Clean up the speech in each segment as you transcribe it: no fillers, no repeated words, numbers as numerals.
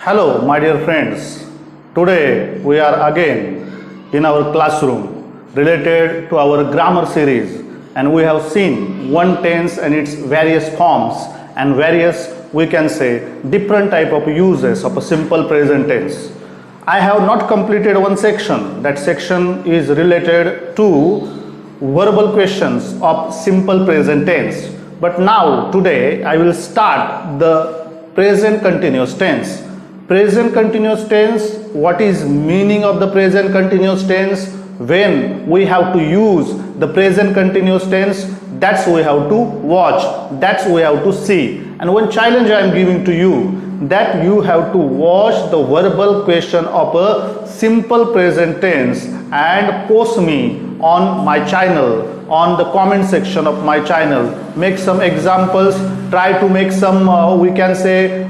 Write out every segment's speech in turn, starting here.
Hello, my dear friends. Today we are again in our classroom related to our grammar series, and we have seen one tense and its various forms and various, we can say, different type of uses of a simple present tense. I have not completed one section. That section is related to verbal questions of simple present tense. But now today I will start the present continuous tense. Present continuous tense, what is meaning of the present continuous tense, when we have to use the present continuous tense, that's we have to watch, that's we have to see. And one challenge I am giving to you, that you have to watch the verbal question of a simple present tense and post me on my channel, on the comment section of my channel. Make some examples, try to make some we can say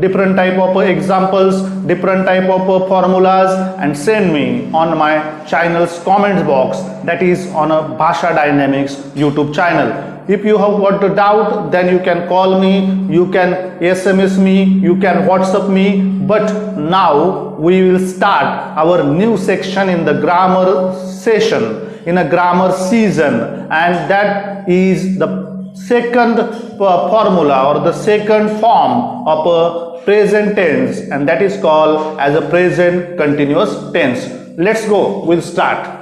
different type of examples, different type of formulas, and send me on my channel's comment box, that is on a Bhasha Dynamics YouTube channel. If you have got a doubt, then you can call me, you can SMS me, you can WhatsApp me. But now we will start our new section in the grammar session, in a grammar season, and that is the second formula or the second form of a present tense, and that is called as a present continuous tense. Let's go, we'll start.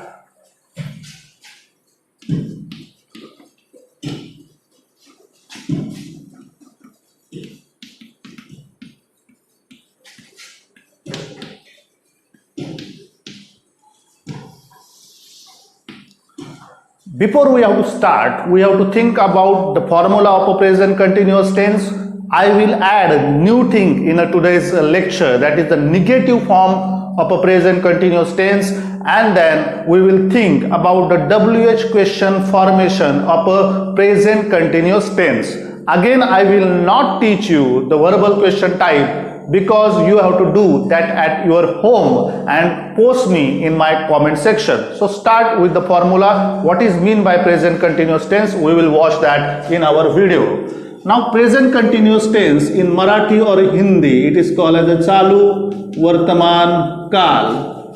Before we have to start, we have to think about the formula of a present continuous tense. I will add a new thing in today's lecture, that is the negative form of a present continuous tense, and then we will think about the WH question formation of a present continuous tense. Again, I will not teach you the verbal question type, because you have to do that at your home and post me in my comment section. So start with the formula. What is mean by present continuous tense? We will watch that in our video. Now present continuous tense in Marathi or Hindi, it is called as a Chalu Vartaman Kal.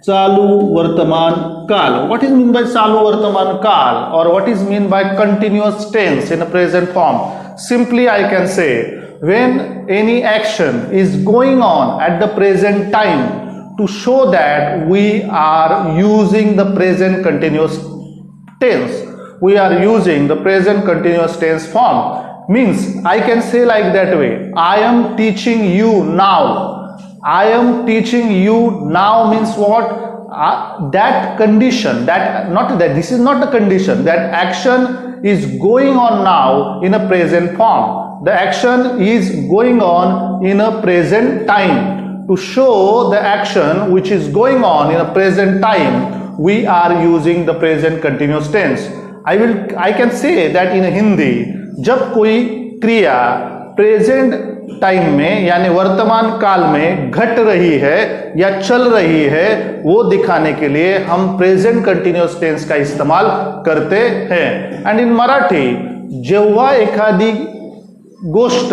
Chalu Vartaman Kal. What is mean by Chalu Vartaman Kal, or what is mean by continuous tense in a present form? Simply I can say, when any action is going on at the present time, to show that we are using the present continuous tense, we are using the present continuous tense form. Means I can say like that way, I am teaching you now. I am teaching you now means what? That condition, that not that this is not the condition, that action is going on now in a present form. The action is going on in a present time. To show the action which is going on in a present time, we are using the present continuous tense. I can say that in Hindi, जब कोई क्रिया present time में यानी वर्तमान काल में घट रही है या चल रही है, वो दिखाने के लिए हम प्रेजेंट कंटिन्यूअस टेंस का इस्तेमाल करते हैं. एंड इन मराठी, जेव्हा एखादी गोष्ट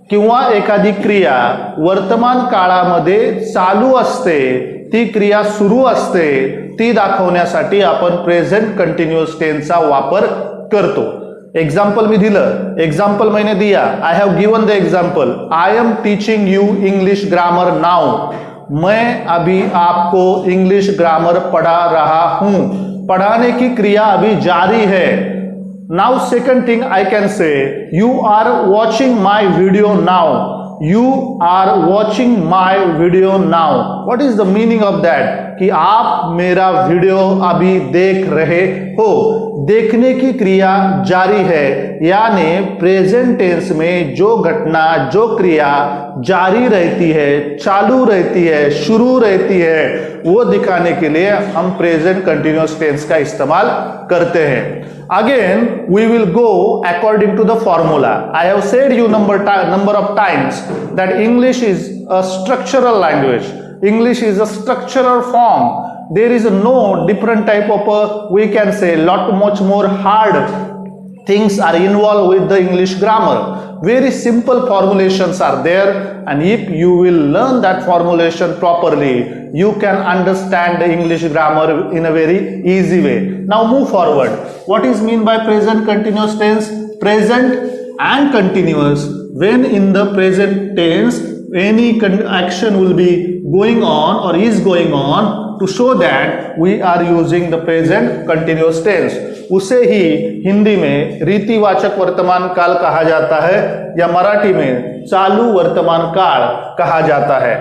किंवा एखादी क्रिया वर्तमान काळामध्ये चालू असते, ती क्रिया सुरू असते, ती दाखवण्यासाठी आपण प्रेझेंट कंटिन्युअस टेन्सचा वापर करतो. एग्जाम्पल मी दिलं, एग्जाम्पल मैंने दिया, I have given the example, I am teaching you English grammar now. मैं अभी आपको इंग्लिश ग्रामर पढ़ा रहा हूं. पढ़ाने की क्रिया अभी जारी है. Now second thing I can say, you are watching my video now. You are watching my video now. What is the meaning of that? कि आप मेरा वीडियो अभी देख रहे हो. देखने की क्रिया जारी है, यानी प्रेजेंट टेंस में जो घटना, जो क्रिया जारी रहती है, चालू रहती है, शुरू रहती है, वो दिखाने के लिए हम प्रेजेंट कंटिन्यूअस टेंस का इस्तेमाल करते हैं. Again, we will go according to the formula. I have said you number of times that English is a structural language. English is a structural form. There is no different type of we can say much more hard things are involved with the English grammar. Very simple formulations are there, and if you will learn that formulation properly, you can understand the English grammar in a very easy way. Now move forward. What is mean by present continuous tense? Present and continuous. When in the present tense any action will be going on or is going on, to show that we are using the present continuous tense. उसे ही हिंदी में रीतिवाचक वर्तमान काल कहा जाता है या मराठी में चालू वर्तमान काल कहा जाता है।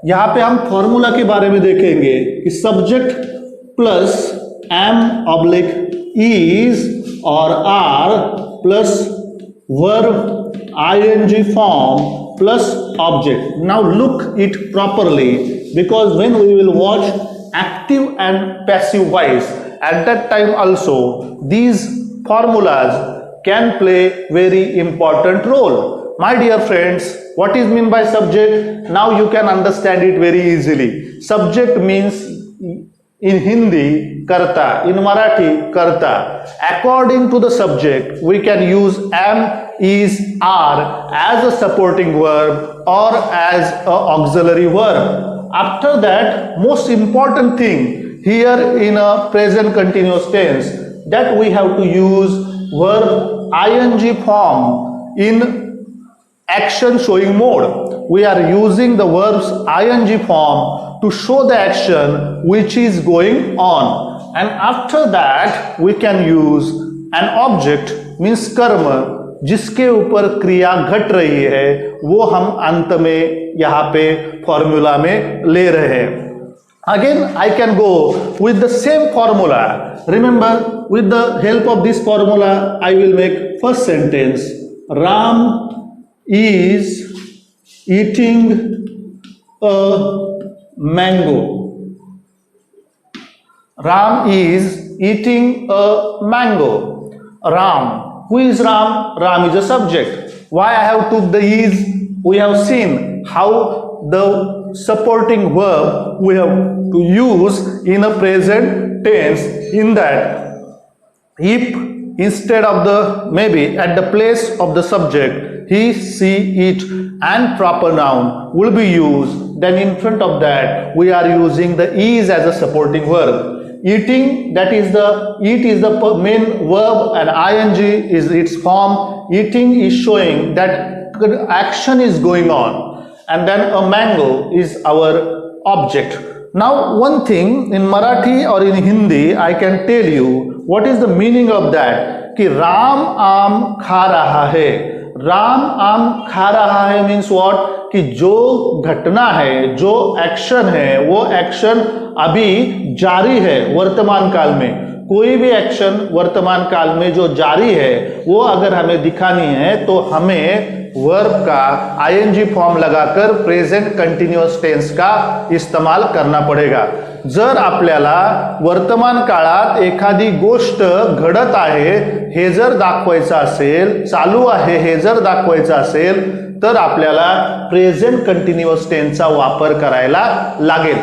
यहाँ पे हम फॉर्मूला के बारे में देखेंगे कि subject plus am oblique is और are plus verb ING form plus object. Now look it properly, because when we will watch active and passive voice, at that time also these formulas can play very important role. My dear friends, what is mean by subject? Now you can understand it very easily. Subject means in Hindi karta, in Marathi karta. According to the subject, we can use am, is, are as a supporting verb or as a auxiliary verb. After that, most important thing here in a present continuous tense, that we have to use verb ing form in action showing mode. We are using the verbs ing form to show the action which is going on, and after that we can use an object means कर्म, जिसके ऊपर क्रिया घट रही है, वो हम अंत में यहाँ पे फॉर्मूला में ले रहे हैं. Again I can go with the same formula. Remember, with the help of this formula I will make first sentence. Ram is eating a mango. Ram is eating a mango. Ram. Who is Ram? Ram is a subject. Why I have took the is? We have seen how the supporting verb we have to use in a present tense, in that if instead of the, maybe at the place of the subject, he, she, it and proper noun will be used, then in front of that we are using the is as a supporting verb. Eating, that is the, eat is the main verb and ing is its form. Eating is showing that action is going on, and then a mango is our object. Now one thing in Marathi or in Hindi I can tell you what is the meaning of that, कि राम आम खा रहा है. राम आम खा रहा है means what, कि जो घटना है, जो एक्शन है, वो एक्शन अभी जारी है वर्तमान काल में. कोई भी एक्शन वर्तमान काल में जो जारी है वो अगर हमें दिखानी है तो हमें वर्ब का आईएनजी फॉर्म लगाकर प्रेजेंट कंटिन्यूअस टेन्स का इस्तेमाल करना पडेगा. जर आपल्याला वर्तमान काळात एखादी गोष्ट घडत आहे हे जर दाखवायचं असेल, चालू आहे हे जर दाखवायचं असेल, तर आपल्याला प्रेजेंट कंटिन्यूअस टेन्सचा वापर करायला लागेल.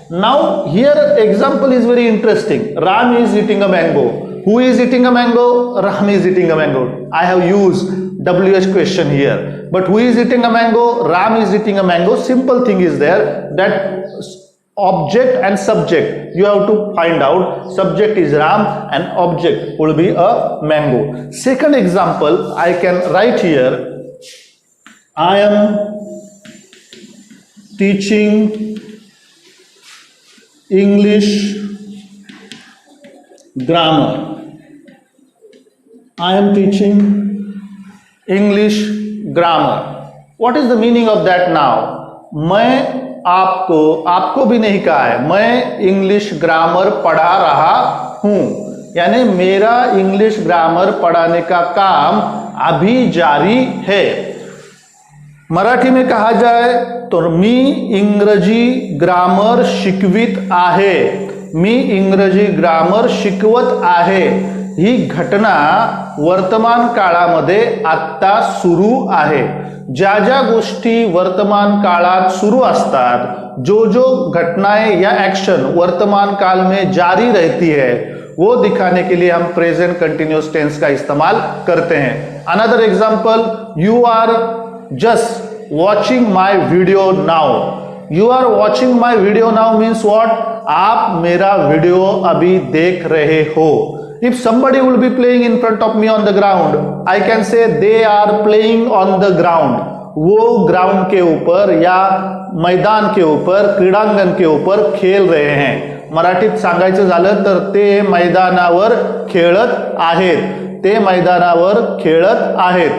Now here example is very interesting. Ram is eating a mango. Who is eating a mango? Ram is eating a mango. I have used WH question here. But who is eating a mango? Ram is eating a mango. Simple thing is there, that object and subject you have to find out. Subject is Ram and object will be a mango. Second example I can write here. I am teaching English grammar. I am teaching English grammar. What is the meaning of that now? मैं आपको भी नहीं कहा है, मैं English grammar पढ़ा रहा हूं, यानी मेरा इंग्लिश ग्रामर पढ़ाने का काम अभी जारी है. मराठी में कहा जाए तो मी इंग्रजी ग्रामर शिकवित आहे. मी इंग्रजी ग्रामर शिकवत आहे. ही घटना वर्तमान काळामध्ये आत्ता सुरू आहे. ज्या ज्या गोष्टी वर्तमान काळात सुरू असतात, जो जो घटनाएं या एक्शन वर्तमान काल में जारी रहती है, वो दिखाने के लिए हम प्रेजेंट कंटिन्यूअस टेंस का इस्तेमाल करते हैं। Another example, you are just watching my video now. You are watching my video now means what? आप मेरा वीडियो अभी देख रहे हो। If somebody will be playing in front of me on the ground, I can say they are playing on the ground. वो ground के ऊपर या मैदान के ऊपर, क्रीडांगण के ऊपर खेळ रहे हैं। मराठीत सांगायचं झालं तर ते मैदानावर खेळत आहेत, ते मैदानावर खेळत आहेत।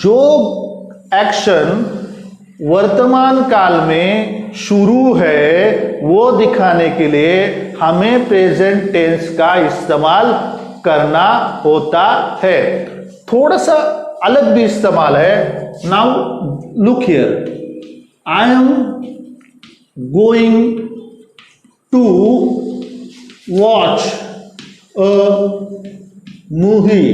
जो एक्शन वर्तमान काल में शुरू है वो दिखाने के लिए हमें प्रेजेंट टेंस का इस्तेमाल करना होता है। थोड़ा सा अलग भी इस्तेमाल है। Now look here, I am going to watch a movie.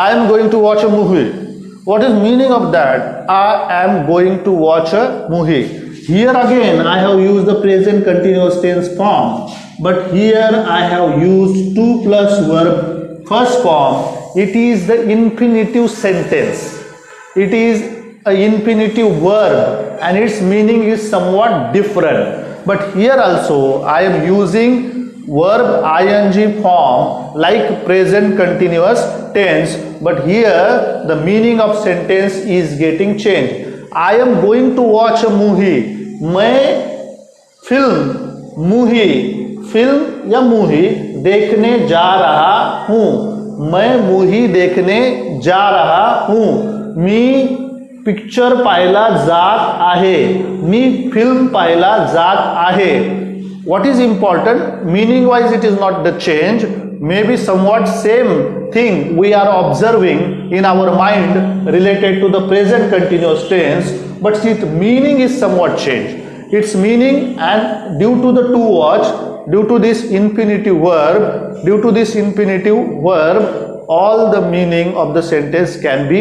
I am going to watch a movie. What is meaning of that? I am going to watch a movie. Here again I have used the present continuous tense form, but here I have used to plus verb first form. It is the infinitive sentence. It is a infinitive verb and its meaning is somewhat different. But here also I am using verb ing form like present continuous tense, but here the meaning of sentence is getting changed. I am going to watch a movie. मैं film या movie देखने जा रहा हूँ। मैं movie देखने जा रहा हूँ। मी पिक्चर पाहायला जात आहे। मी फिल्म पाहायला जात आहे। What is important? Meaning wise it is not the change, maybe somewhat same thing we are observing in our mind related to the present continuous tense, but its meaning is somewhat changed. Its meaning, and due to the to watch, due to this infinitive verb, all the meaning of the sentence can be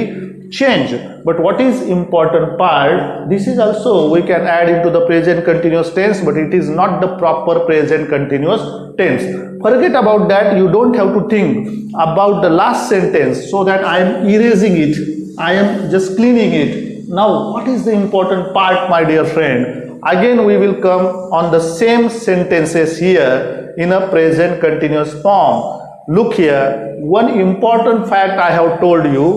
changed. But what is important part, this is also we can add into the present continuous tense, but it is not the proper present continuous tense. Forget about that. You don't have to think about the last sentence so that I am erasing it, I am just cleaning it. Now what is the important part, my dear friend? Again we will come on the same sentences here in a present continuous form. Look here, one important fact I have told you,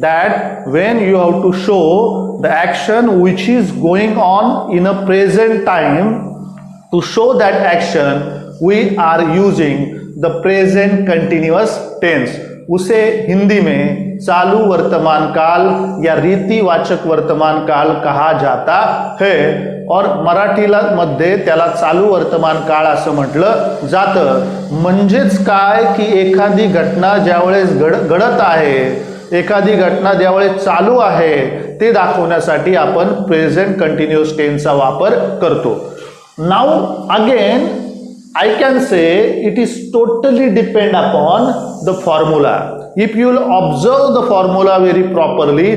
that when you have to show the action which is going on in a present time, to show that action we are using the present continuous tense. उसे हिंदी में चालू वर्तमान काल या रीतिवाचक वर्तमान काल कहा जाता है, और मराठीला मध्ये त्याला चालू वर्तमान काळ असं म्हटलं जातं। म्हणजेच काय की एखादी घटना ज्यावेळेस घडत आहे, एखादी घटना ज्यावेळेस चालू आहे ते दाखवण्यासाठी आपण प्रेझेंट कंटिन्यूअस टेन्सचा वापर करतो। Now again I can say it is totally depend upon the formula. If you will observe the formula very properly,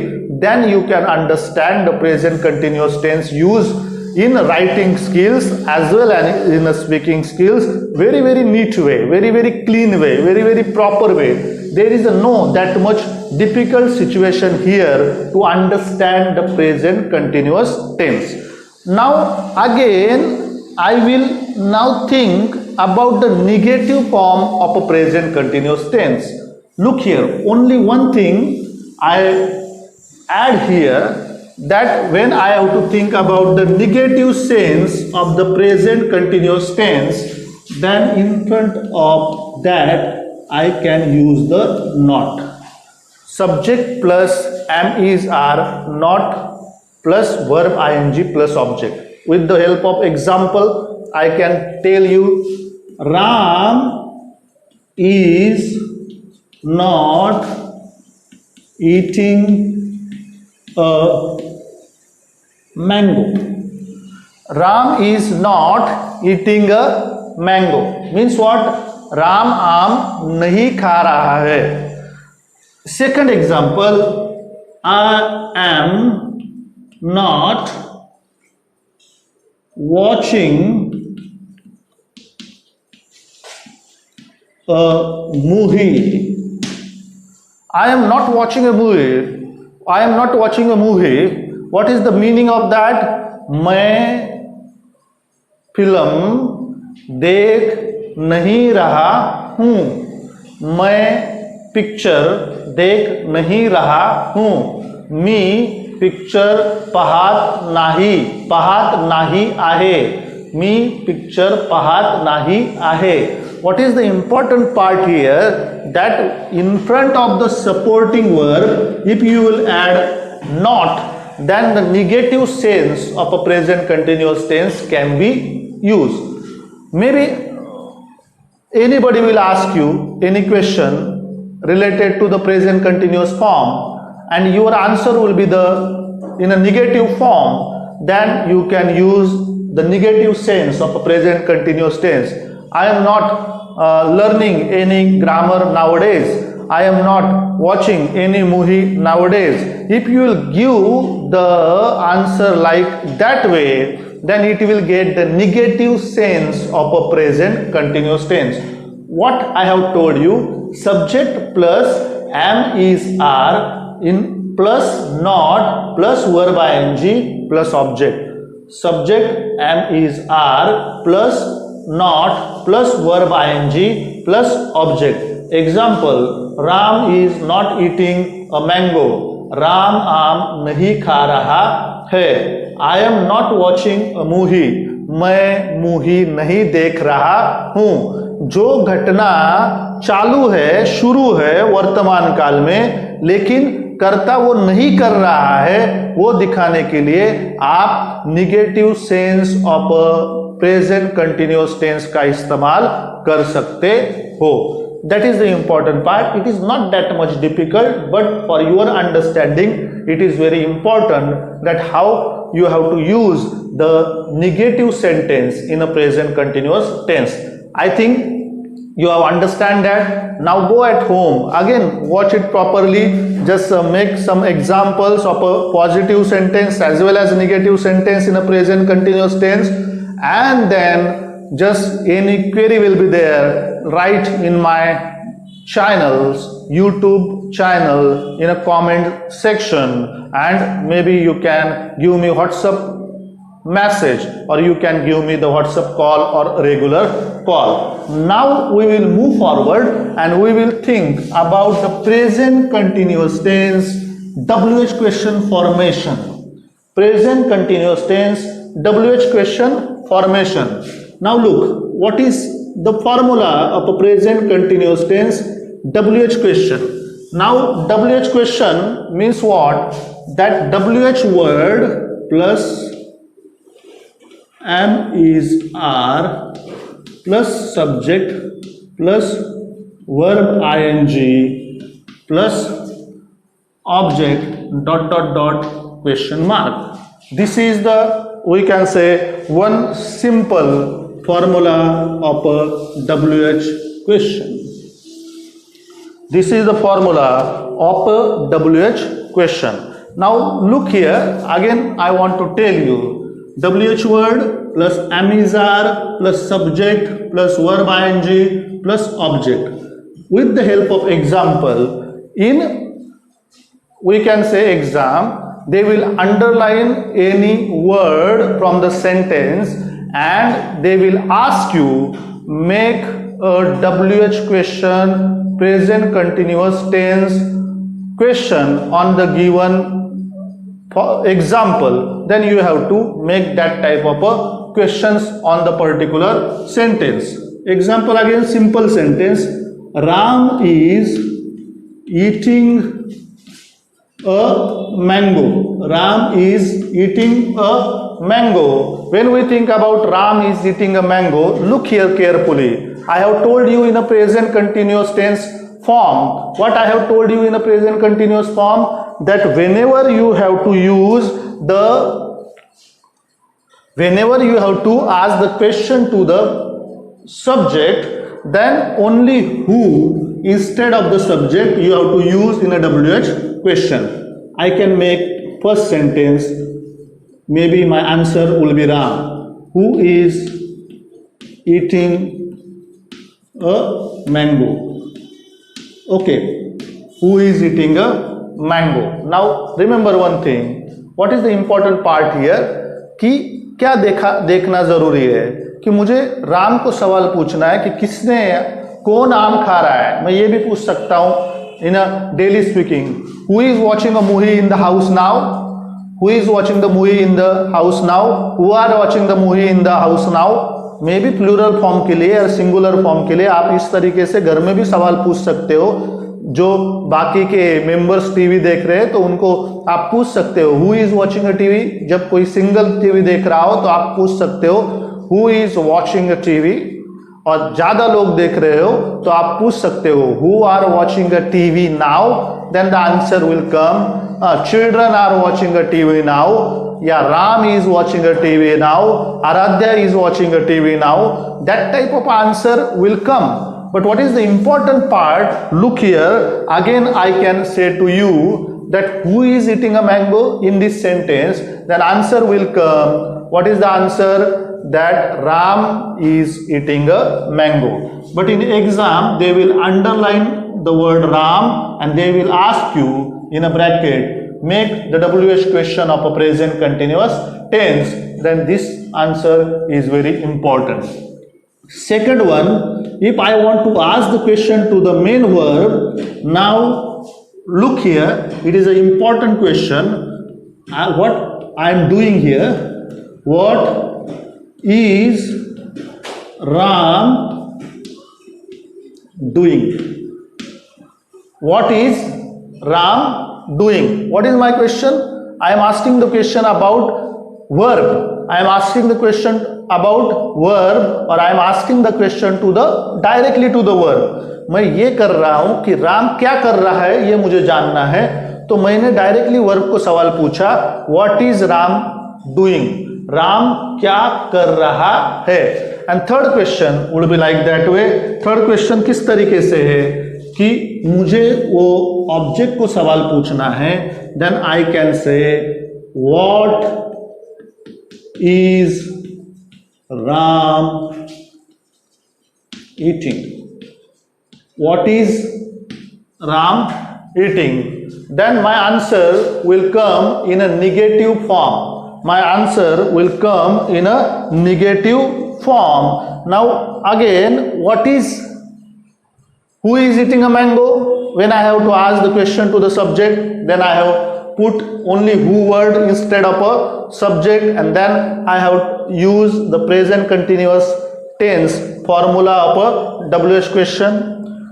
then you can understand the present continuous tense used in writing skills as well as in speaking skills very neat way, very clean way, very proper way. There is no that much difficult situation here to understand the present continuous tense. Now again I will now think about the negative form of a present continuous tense. Look here, only one thing I add here, that when I have to think about the negative sense of the present continuous tense, then in front of that I can use the not. Subject plus am is are, not plus verb ing plus object. With the help of example, I can tell you, Ram is not eating a mango. Ram is not eating a mango. Means what? Ram आम नहीं खा रहा है. Second example, I am not watching a movie. I am not watching a movie. I am not watching a movie. What is the meaning of that? मैं film देख नहीं रहा हूँ. मैं पिक्चर देख नहीं रहा हूँ. मी पिक्चर पाहत नाही आहे. मी पिक्चर पाहत नाही आहे. What is the important part here? That in front of the supporting verb, if you will add not, then the negative sense of a present continuous tense can be used. Maybe anybody will ask you any question related to the present continuous form, and your answer will be in a negative form. Then you can use the negative sense of a present continuous tense. I am not learning any grammar nowadays. I am not watching any movie nowadays. If you will give the answer like that way, then it will get the negative sense of a present continuous tense. What I have told you, subject plus am is are in plus not plus verb ing plus object. Subject am is are plus not plus verb ing plus object. Example, Ram is not eating a mango. Ram आम नहीं खा रहा है. I am not watching a movie. मैं movie नहीं देख रहा हूँ. जो घटना चालू है, शुरू है वर्तमान काल में, लेकिन कर्ता वो नहीं कर रहा है, वो दिखाने के लिए आप negative sense of present continuous tense का इस्तेमाल कर सकते हो. That is the important part. It is not that much difficult, but for your understanding, it is very important that how you have to use the negative sentence in a present continuous tense. I think you have understand that. Now go at home again, watch it properly. Just make some examples of a positive sentence as well as negative sentence in a present continuous tense, and then just any query will be there. Write in my channels, YouTube channel, in a comment section, and maybe you can give me WhatsApp message, or you can give me the WhatsApp call or regular call. Now we will move forward and we will think about the present continuous tense WH question formation. Present continuous tense WH question formation. Now look, what is the formula of a present continuous tense WH question? Now WH question means what? That WH word plus am is are plus subject plus verb ing plus object dot dot dot question mark. This is the, we can say, one simple formula of a WH question. This is the formula of a WH question. Now look here, again I want to tell you, WH word plus am is are plus subject plus verb ing plus object. With the help of example, in, we can say, exam, they will underline any word from the sentence and they will ask you make a WH question, present continuous tense question on the given example. Then you have to make that type of a questions on the particular sentence. Example again, simple sentence. Ram is eating a mango. Ram is eating a mango. When we think about Ram is eating a mango, look here carefully. I have told you in a present continuous tense form. What I have told you in a present continuous form? That whenever you have to use the, whenever you have to ask the question to the subject, then only who instead of the subject you have to use in a WH question. I can make first sentence, maybe my answer will be Ram, who is eating a mango. Okay, who is eating a mango? Now remember one thing, what is the important part here कि क्या देखना जरूरी है कि मुझे राम को सवाल पूछना है कि किसने, कौन आम खा रहा है. मैं ये भी पूछ सकता हूं in a daily speaking, who is watching a movie in the house now, who is watching the movie in the house now, who are watching the movie in the house now. Maybe plural form के लिए और singular form के लिए आप इस तरीके से घर में भी सवाल पूछ सकते हो. जो बाकी के मेंबर्स टीवी देख रहे हैं तो उनको आप पूछ सकते हो who is watching a TV. जब कोई सिंगल टीवी देख रहा हो तो आप पूछ सकते हो who is watching a TV, और ज्यादा लोग देख रहे हो तो आप पूछ सकते हो who are watching a TV now. Then the answer will come children are watching a TV now, या Ram is watching a TV now, Aaradhya is watching a TV now. That type of answer will come. But what is the important part? Look here, again I can say to you that who is eating a mango in this sentence, then answer will come. What is the answer? That Ram is eating a mango. But in exam they will underline the word Ram and they will ask you in a bracket, make the WH question of a present continuous tense. Then this answer is very important. Second one, if I want to ask the question to the main verb, now look here, it is an important question. What I am doing here, what is Ram doing? What is Ram doing? What is my question? I am asking the question about verb. I am asking the question about verb और I am asking the question to the directly to the verb. मैं ये कर रहा हूं कि राम क्या कर रहा है ये मुझे जानना है, तो मैंने डायरेक्टली वर्ब को सवाल पूछा what is Ram doing, Ram क्या कर रहा है. And third question would be like that way. Third question किस तरीके से है कि मुझे वो ऑब्जेक्ट को सवाल पूछना है. Then I can say what is Ram eating? What is Ram eating? Then my answer will come in a negative form. My answer will come in a negative form. Now again, what is, who is eating a mango? When I have to ask the question to the subject, then I have put only who word instead of a subject, and then I have used the present continuous tense formula of a WH question.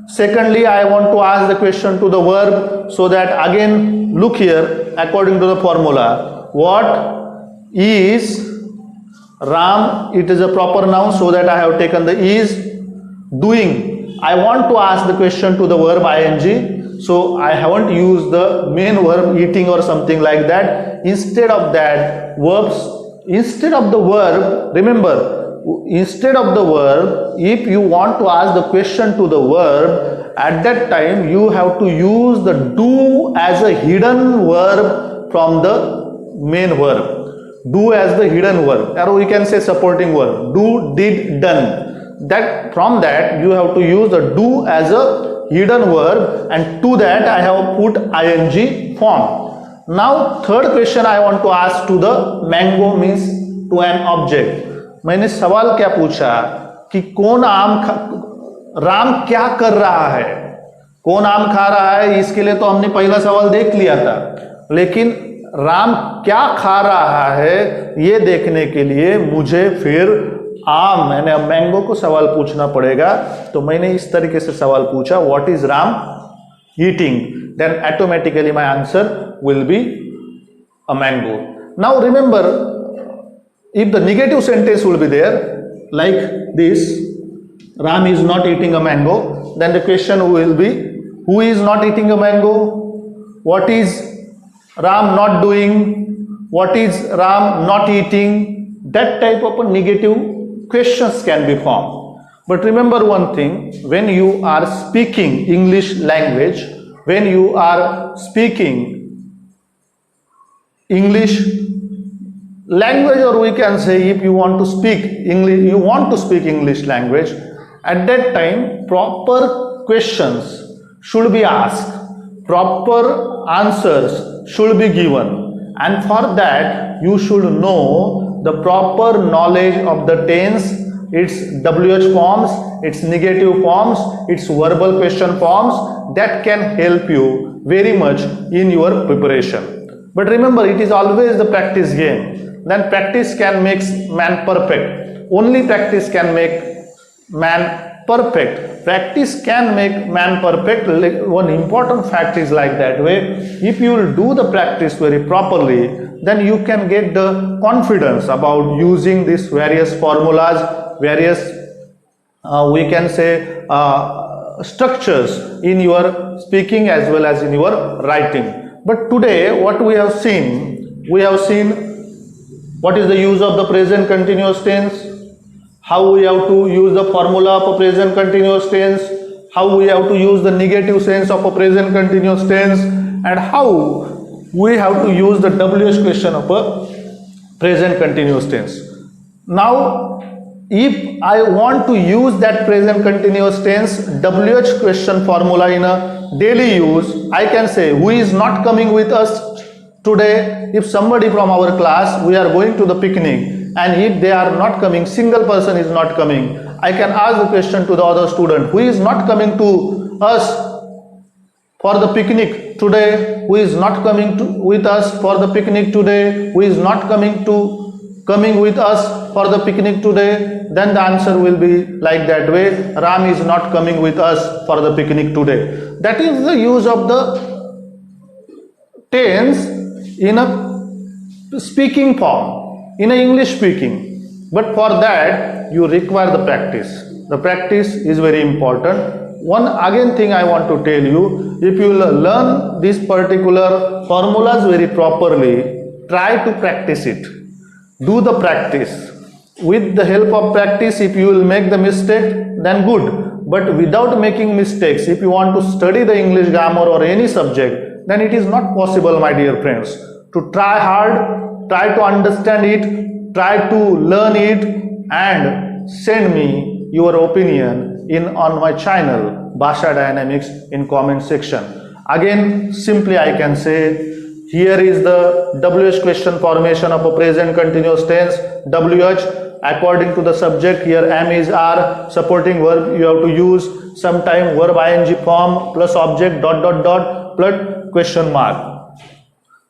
Secondly, I want to ask the question to the verb, so that again look here according to the formula, what is Ram, it is a proper noun, so that I have taken the is doing. I want to ask the question to the verb ing, so I haven't used the main verb eating or something like that. Instead of that, verbs, instead of the verb, remember, instead of the verb, if you want to ask the question to the verb, at that time you have to use the do as a hidden verb from the main verb. Do as the hidden verb, or we can say supporting verb. Do, did, done. That from that you have to use the do as a hidden verb, and to that I have put ing form. Now third question I want to ask to the mango means to an object. मैंने सवाल क्या पूछा कि कौन राम क्या कर रहा है, कौन आम खा रहा है. इसके लिए तो हमने पहला सवाल देख लिया था, लेकिन राम क्या खा रहा है ये देखने के लिए मुझे फिर आम मैंने अब मैंगो को सवाल पूछना पड़ेगा. तो मैंने इस तरीके से सवाल पूछा what is Ram eating, then automatically my answer will be a mango. Now remember, if the negative sentence will be there like this, Ram is not eating a mango, then the question will be who is not eating a mango, what is Ram not doing, what is Ram not eating. That type of a negative questions can be formed. But remember one thing, when you are speaking English language, when you are speaking English language, or we can say if you want to speak English, you want to speak English language, At that time, proper questions should be asked, proper answers should be given, and for that you should know the proper knowledge of the tense, its WH forms, its negative forms, its verbal question forms. That can help you very much in your preparation. But remember, it is always the practice game. Then practice can make man perfect. Only practice can make man perfect. Practice can make man perfect. One important fact is like that way. If you will do the practice very properly, then you can get the confidence about using these various formulas, various we can say structures in your speaking as well as in your writing. But today what we have seen what is the use of the present continuous tense, how we have to use the formula of a present continuous tense, how we have to use the negative sense of a present continuous tense, and how we have to use the WH question of a present continuous tense. Now, if I want to use that present continuous tense WH question formula in a daily use, I can say who is not coming with us today. If somebody from our class, we are going to the picnic, and if they are not coming, single person is not coming, I can ask the question to the other student, who is not coming to us for the picnic today, who is not coming with us for the picnic today, who is not coming with us for the picnic today. Then the answer will be like that way, Ram is not coming with us for the picnic today. That is the use of the tense in a speaking form, in a English speaking. But for that you require the practice. The practice is very important. One again thing I want to tell you, if you will learn these particular formulas very properly, try to practice it. Do the practice. With the help of practice, if you will make the mistake, then good. But without making mistakes, if you want to study the English grammar or any subject, then it is not possible, my dear friends. To try hard, try to understand it, try to learn it, and send me your opinion on my channel Bhasha Dynamics in comment section. Again, simply I can say, here is the WH question formation of a present continuous tense. WH according to the subject, here am is are, supporting verb you have to use, sometime verb ing form plus object ... plus question mark.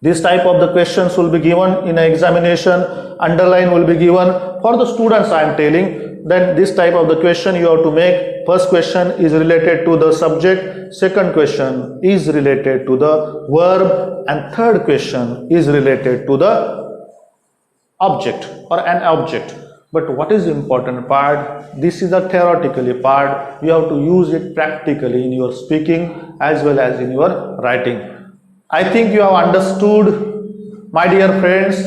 This type of the questions will be given in an examination, underline will be given. For the students I am telling, then this type of the question you have to make. First question is related to the subject, second question is related to the verb, and third question is related to the object or an object. But what is the important part? This is a theoretically part. You have to use it practically in your speaking as well as in your writing. I think you have understood, my dear friends,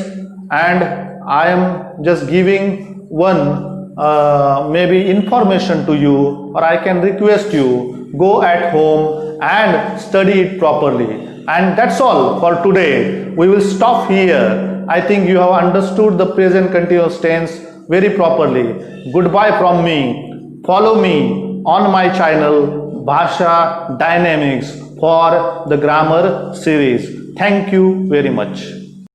and I am just giving one maybe information to you, or I can request you, go at home and study it properly. And that's all for today. We will stop here. I think you have understood the present continuous tense very properly. Goodbye from me. Follow me on my channel Bhasha Dynamics for the grammar series. Thank you very much.